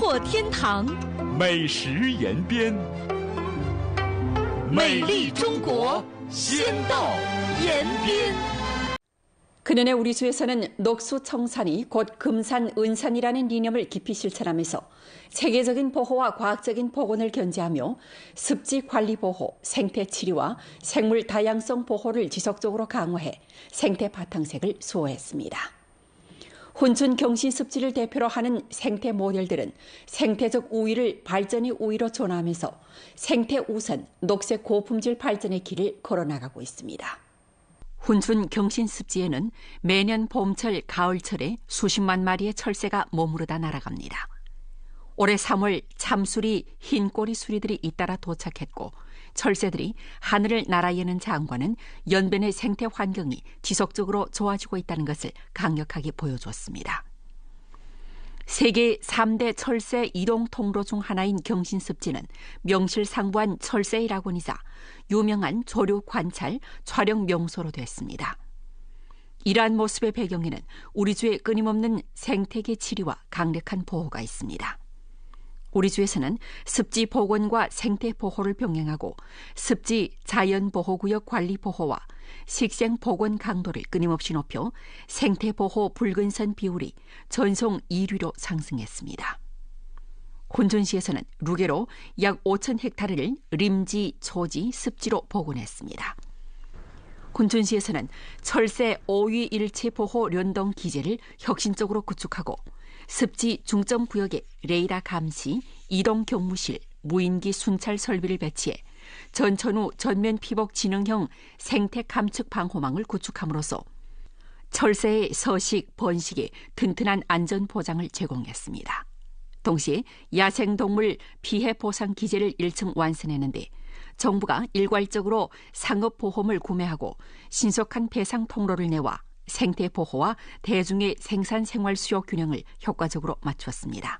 阔天堂，美食延边，美丽中国，先到延边。 그년의 우리 주에서는 녹수청산이 곧 금산은산이라는 이념을 깊이 실천하면서 세계적인 보호와 과학적인 복원을 견제하며 습지 관리 보호, 생태 치료와 생물 다양성 보호를 지속적으로 강화해 생태 바탕색을 수호했습니다. 훈춘 경신 습지를 대표로 하는 생태 모델들은 생태적 우위를 발전의 우위로 전환하면서 생태 우선, 녹색 고품질 발전의 길을 걸어나가고 있습니다. 훈춘 경신 습지에는 매년 봄철, 가을철에 수십만 마리의 철새가 머무르다 날아갑니다. 올해 3월 참수리, 흰꼬리 수리들이 잇따라 도착했고 철새들이 하늘을 날아여는 장관은 연변의 생태 환경이 지속적으로 좋아지고 있다는 것을 강력하게 보여주었습니다. 세계 3대 철새 이동 통로 중 하나인 경신습지는 명실상부한 철새 일학원이자 유명한 조류 관찰, 촬영 명소로 됐습니다. 이러한 모습의 배경에는 우리 주의 끊임없는 생태계 치료와 강력한 보호가 있습니다. 우리 주에서는 습지 복원과 생태 보호를 병행하고 습지 자연보호구역 관리 보호와 식생 복원 강도를 끊임없이 높여 생태 보호 붉은선 비율이 전송 1위로 상승했습니다. 훈춘시에서는 루게로 약 5,000헥타르를 림지, 초지, 습지로 복원했습니다. 훈춘시에서는 철새 5위 일체 보호 연동 기제를 혁신적으로 구축하고 습지 중점 구역에 레이더 감시, 이동 경무실, 무인기 순찰 설비를 배치해 전천후 전면 피복 지능형 생태 감축 방호망을 구축함으로써 철새의 서식, 번식에 튼튼한 안전 보장을 제공했습니다. 동시에 야생동물 피해 보상 기제를 1층 완성했는데 정부가 일괄적으로 상업보험을 구매하고 신속한 배상 통로를 내와 생태 보호와 대중의 생산 생활 수요 균형을 효과적으로 맞추었습니다.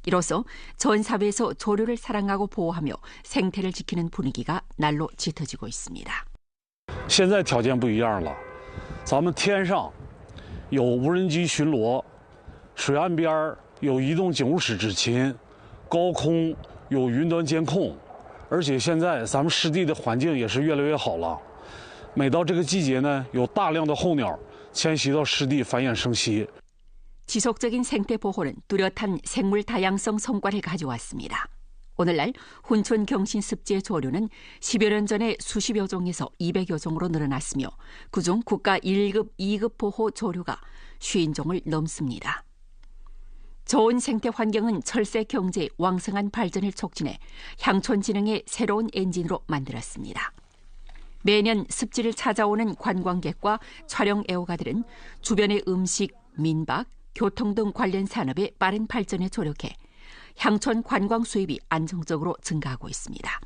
이로써 전 사회에서 조류를 사랑하고 보호하며 생태를 지키는 분위기가 날로 짙어지고 있습니다. 现在条件不一样了，咱们天上有无人机巡逻，水岸边有移动警务室执勤，高空有云端监控，而且现在咱们湿地的环境也是越来越好了。每到这个季节呢，有大量的候鸟迁徙到湿地繁衍生息。 지속적인 생태 보호는 뚜렷한 생물 다양성 성과를 가져왔습니다. 오늘날 훈춘 경신 습지의 조류는 10여 년 전에 수십여 종에서 200여 종으로 늘어났으며 그중 국가 1급, 2급 보호 조류가 50종을 넘습니다. 좋은 생태 환경은 철새 경제의 왕성한 발전을 촉진해 향촌 진흥의 새로운 엔진으로 만들었습니다. 매년 습지를 찾아오는 관광객과 촬영 애호가들은 주변의 음식, 민박, 교통 등 관련 산업의 빠른 발전에 조력해 향촌 관광 수입이 안정적으로 증가하고 있습니다.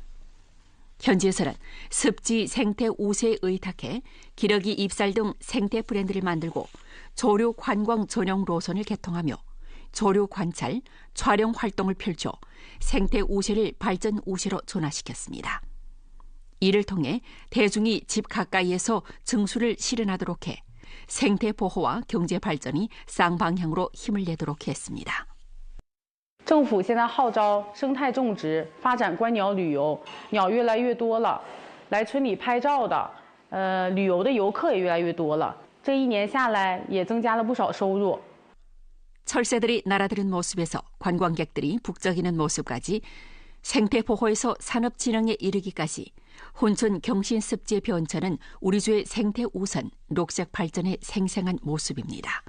현지에서는 습지 생태 우세에 의탁해 기러기 입살 등 생태 브랜드를 만들고 조류 관광 전용 노선을 개통하며 조류 관찰, 촬영 활동을 펼쳐 생태 우세를 발전 우세로 전환시켰습니다. 이를 통해 대중이 집 가까이에서 증수를 실현하도록 해 생태 보호와 경제 발전이 쌍방향으로 힘을 내도록 했습니다. 政府现在号召生态种植，发展观鸟旅游，鸟越来越多了，来村里拍照的，旅游的游客也越来越多了。这一年下来，也增加了不少收入。 철새들이 날아드는 모습에서 관광객들이 북적이는 모습까지 생태 보호에서 산업 진흥에 이르기까지 훈춘 경신 습지의 변천은 우리 주의 생태 우선, 녹색 발전의 생생한 모습입니다.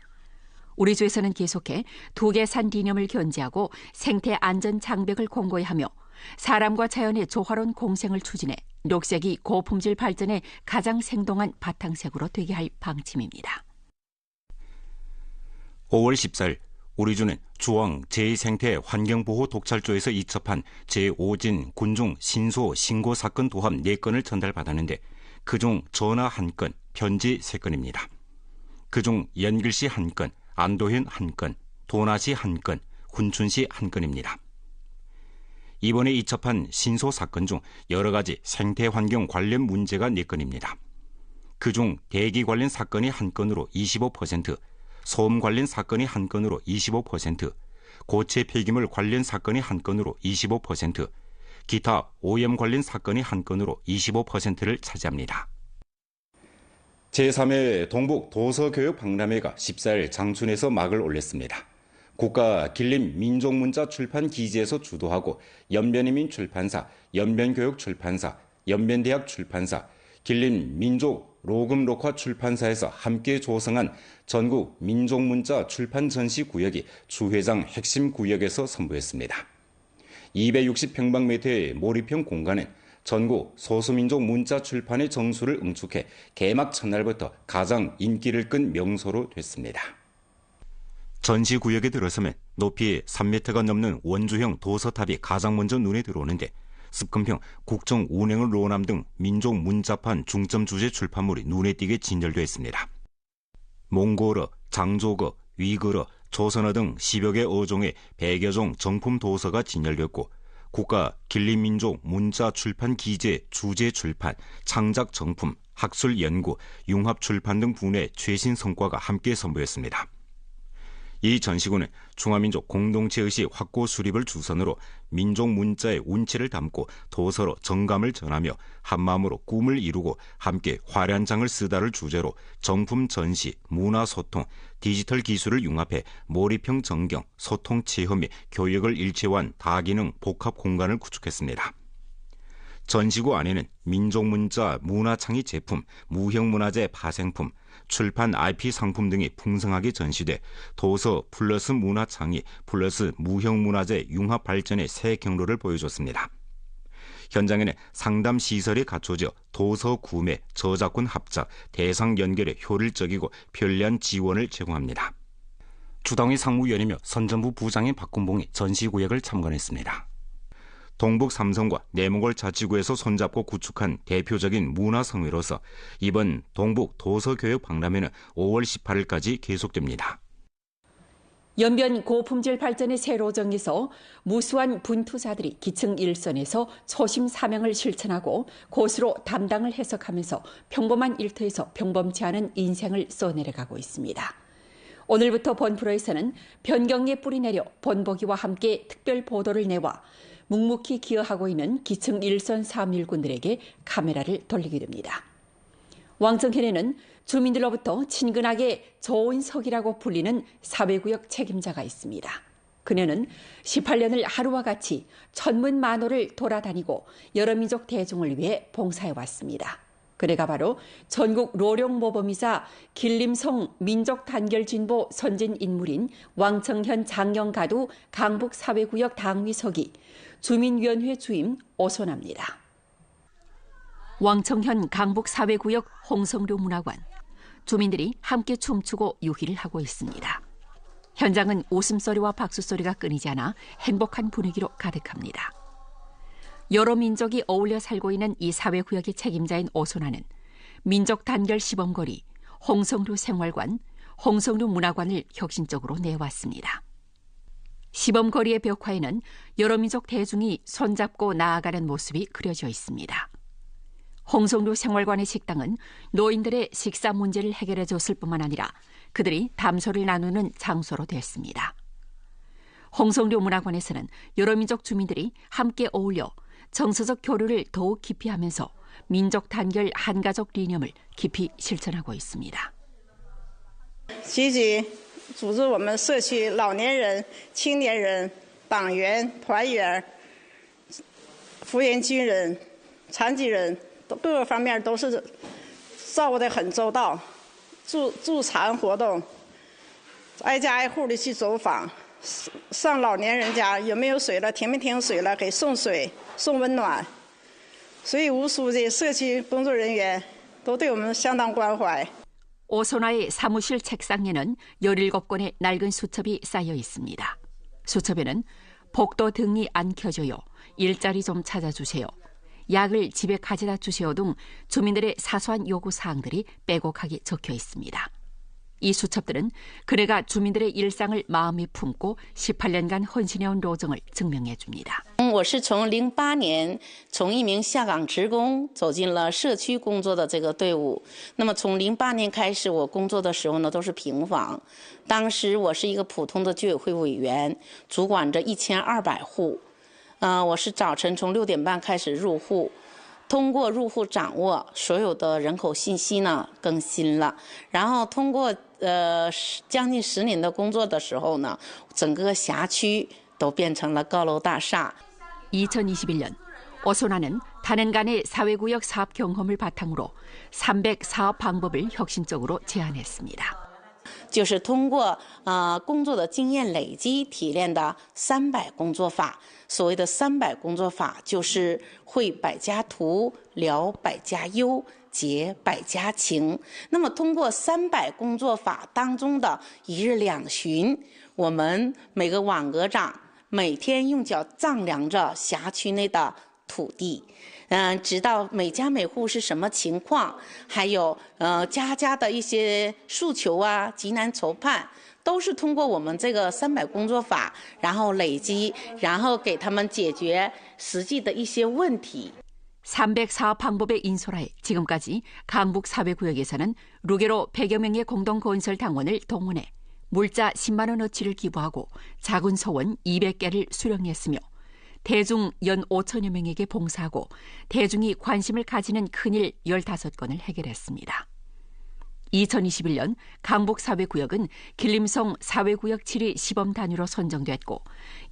우리 주에서는 계속해 두계산 이념을 견지하고 생태 안전 장벽을 공고히 하며 사람과 자연의 조화로운 공생을 추진해 녹색이 고품질 발전의 가장 생동한 바탕색으로 되게 할 방침입니다. 5월 14일 우리 주는 주왕 제2생태 환경보호 독찰조에서 이첩한 제5진 군중 신소 신고 사건 도합 4건을 전달받았는데 그중 전화 1건, 편지 3건입니다. 그중 연길시 1건, 안도현 1건, 도나시 1건, 훈춘시 1건입니다. 이번에 이첩한 신소 사건 중 여러 가지 생태환경 관련 문제가 4건입니다. 그중 대기 관련 사건이 1건으로 25%, 소음 관련 사건이 1건으로 25%, 고체 폐기물 관련 사건이 한 건으로 25%, 기타 오염 관련 사건이 한 건으로 25%를 차지합니다. 제3회 동북 도서교육 박람회가 14일 장춘에서 막을 올렸습니다. 국가 길림 민족문자 출판 기지에서 주도하고 연변인민 출판사, 연변교육출판사, 연변대학 출판사, 길림 민족 로금록화 출판사에서 함께 조성한 전국 민족문자 출판 전시 구역이 주회장 핵심 구역에서 선보였습니다. 260평방미터의 몰입형 공간은 전국 소수민족 문자 출판의 정수를 응축해 개막 첫날부터 가장 인기를 끈 명소로 됐습니다. 전시구역에 들어서면 높이 3m가 넘는 원주형 도서탑이 가장 먼저 눈에 들어오는데 습금평 국정 운행을 로남 등 민족 문자판 중점 주제 출판물이 눈에 띄게 진열되어 있습니다. 몽골어, 장조거, 위글어, 조선어 등 10여 개 어종의 100여 종 정품 도서가 진열됐고 국가 길림민족 문자 출판 기재 주제 출판, 창작 정품, 학술 연구, 융합 출판 등 분야의 최신 성과가 함께 선보였습니다. 이 전시구는 중화민족 공동체의식 확고 수립을 주선으로 민족 문자의 운치를 담고 도서로 정감을 전하며 한마음으로 꿈을 이루고 함께 화려한 장을 쓰다를 주제로 정품 전시, 문화 소통, 디지털 기술을 융합해 몰입형 전경, 소통 체험 및 교육을 일체화한 다기능 복합 공간을 구축했습니다. 전시구 안에는 민족문자 문화창의 제품, 무형문화재 파생품, 출판 IP 상품 등이 풍성하게 전시돼 도서 플러스 문화창의 플러스 무형문화재 융합 발전의 새 경로를 보여줬습니다. 현장에는 상담 시설이 갖춰져 도서 구매, 저작권 합작, 대상 연결에 효율적이고 편리한 지원을 제공합니다. 주당위 상무위원이며 선전부 부장인 박군봉이 전시구역을 참관했습니다. 동북 삼성과 내몽골 자치구에서 손잡고 구축한 대표적인 문화성회로서 이번 동북 도서교육 박람회는 5월 18일까지 계속됩니다. 연변 고품질 발전의 새로 정해서 무수한 분투자들이 기층 일선에서 초심 사명을 실천하고 고수로 담당을 해석하면서 평범한 일터에서 평범치 않은 인생을 써내려가고 있습니다. 오늘부터 본프로에서는 변경에 뿌리내려 본보기와 함께 특별 보도를 내와 묵묵히 기여하고 있는 기층 일선 사업일꾼들에게 카메라를 돌리게 됩니다. 왕청현에는 주민들로부터 친근하게 조은석이라고 불리는 사회구역 책임자가 있습니다. 그녀는 18년을 하루와 같이 천문만호를 돌아다니고 여러 민족 대중을 위해 봉사해왔습니다. 그래가 바로 전국 로령모범이자 길림성 민족단결진보 선진인물인 왕청현 장영가두 강북사회구역 당위서기 주민위원회 주임 오선합니다. 왕청현 강북사회구역 홍성료 문화관. 주민들이 함께 춤추고 유희를 하고 있습니다. 현장은 웃음소리와 박수소리가 끊이지 않아 행복한 분위기로 가득합니다. 여러 민족이 어울려 살고 있는 이 사회구역의 책임자인 오선아는 민족 단결 시범거리, 홍성료 생활관, 홍성료 문화관을 혁신적으로 내왔습니다. 시범거리의 벽화에는 여러 민족 대중이 손잡고 나아가는 모습이 그려져 있습니다. 홍성료 생활관의 식당은 노인들의 식사 문제를 해결해 줬을 뿐만 아니라 그들이 담소를 나누는 장소로 됐습니다. 홍성료 문화관에서는 여러 민족 주민들이 함께 어울려 정서적 교류를 더욱 깊이 하면서 민족 단결 한가족理念을 깊이 실천하고 있습니다. 积极组织我们社区老年人、青年人、党员、团员、复员军人、残疾人各个方面都是照顾得很周到，助残活动，挨家挨户的去走访，上老年人家有没有水了，停没停水了，给送水、送温暖。所以吴书记、社区工作人员都对我们相当关怀。 오선아의 사무실 책상에는 17건의 낡은 수첩이 쌓여 있습니다. 수첩에는 복도 등이 안 켜져요. 일자리 좀 찾아주세요. 약을 집에 가져다 주세요 등 주민들의 사소한 요구사항들이 빼곡하게 적혀 있습니다. 이 수첩들은 그네가 주민들의 일상을 마음에 품고 18년간 헌신해온 로정을 증명해 줍니다. 我是从08年从一名下岗职工走进了社区工作的这个队伍。那么从08年开始，我工作的时候呢都是平房，当时我是一个普通的居委会委员，主管着1200户。我是早晨从6点半开始入户，通过入户掌握所有的人口信息呢更新了，然后通过将近10年的工作的时候呢，整个辖区또变成了高楼大厦。 2021년 오소나는 다른 간의 사회구역 사업 경험을 바탕으로 300 사업 방법을 혁신적으로 제안했습니다. 就是通过工作的经验累积提炼的300工作法。所谓的300工作法，就是会百家图，了百家忧，解百家情。那么通过300工作法当中的1日2巡，我们每个网格长每天用脚丈量着辖区内的土地，知道每家每户是什么情况，还有家家的一些诉求啊、急难愁盼，都是通过我们这个300工作法，然后累积，然后给他们解决实际的一些问题。 300 사업 방법의 인솔하에 지금까지 강북 사회구역에서는 루게로 100여 명의 공동건설당원을 동원해 물자 10만 원어치를 기부하고 작은 소원 200개를 수령했으며 대중 연 5천여 명에게 봉사하고 대중이 관심을 가지는 큰일 15건을 해결했습니다. 2021년 강북 사회구역은 길림성 사회구역 7위 시범 단위로 선정됐고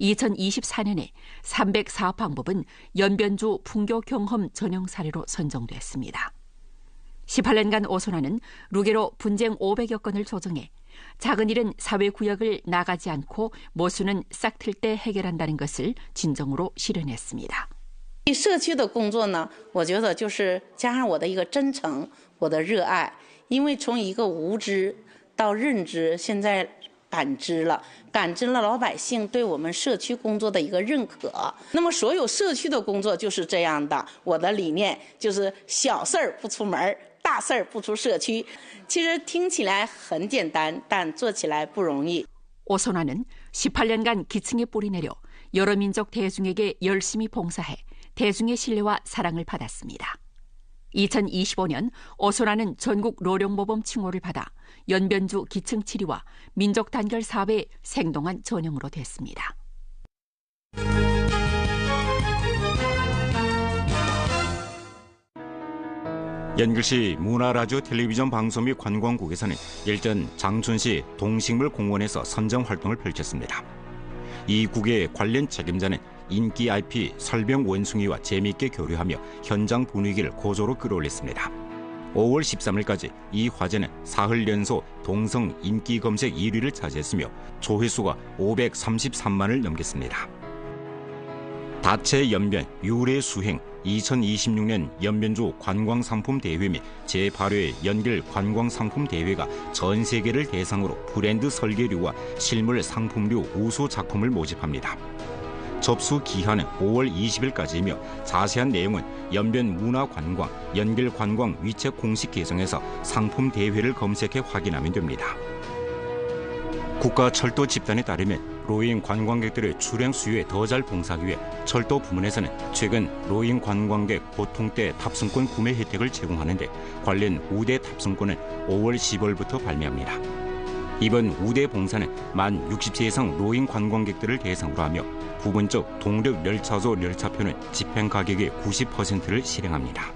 2024년에 300 사업 방법은 연변주 풍교 경험 전형 사례로 선정됐습니다. 18년간 오소나는 루게로 분쟁 500여 건을 조정해 작은 일은 사회구역을 나가지 않고 모순은 싹틀 때 해결한다는 것을 진정으로 실현했습니다. 社区的工作呢，我觉得就是加上我的一个真诚，我的热爱。因为从一个无知到认知，现在感知了老百姓对我们社区工作的一个认可。那么所有社区的工作就是这样的，我的理念就是小事儿不出门，大事儿不出社区。其实听起来很简单，但做起来不容易。 오소나는 18년간 기층에 뿌리 내려 여러 민족 대중에게 열심히 봉사해 대중의 신뢰와 사랑을 받았습니다. 2025년 오소나는 전국 로령모범 칭호를 받아 연변주 기층 7위와 민족 단결 사업의 생동한 전형으로 됐습니다. 연길시 문화라디오 텔레비전 방송 및 관광국에서는 일전 장춘시 동식물공원에서 선정 활동을 펼쳤습니다. 이 국의 관련 책임자는 인기 IP 설병 원숭이와 재미있게 교류하며 현장 분위기를 고조로 끌어올렸습니다. 5월 13일까지 이 화제는 사흘 연속 동성 인기 검색 1위를 차지했으며 조회수가 533만을 넘겼습니다. 다채 연변 유래 수행 2026년 연변주 관광상품대회 및 제8회 연길 관광상품대회가 전 세계를 대상으로 브랜드 설계류와 실물 상품류 우수 작품을 모집합니다. 접수 기한은 5월 20일까지이며 자세한 내용은 연변 문화관광, 연길관광 위챗 공식 계정에서 상품 대회를 검색해 확인하면 됩니다. 국가철도 집단에 따르면 로잉 관광객들의 출행 수요에 더 잘 봉사하기 위해 철도 부문에서는 최근 로잉 관광객 보통대 탑승권 구매 혜택을 제공하는데 관련 우대 탑승권은 5월 10월부터 발매합니다. 이번 우대 봉사는 만 60세 이상 로잉 관광객들을 대상으로 하며 부분적 동력 열차소 열차표는 집행 가격의 90%를 실행합니다.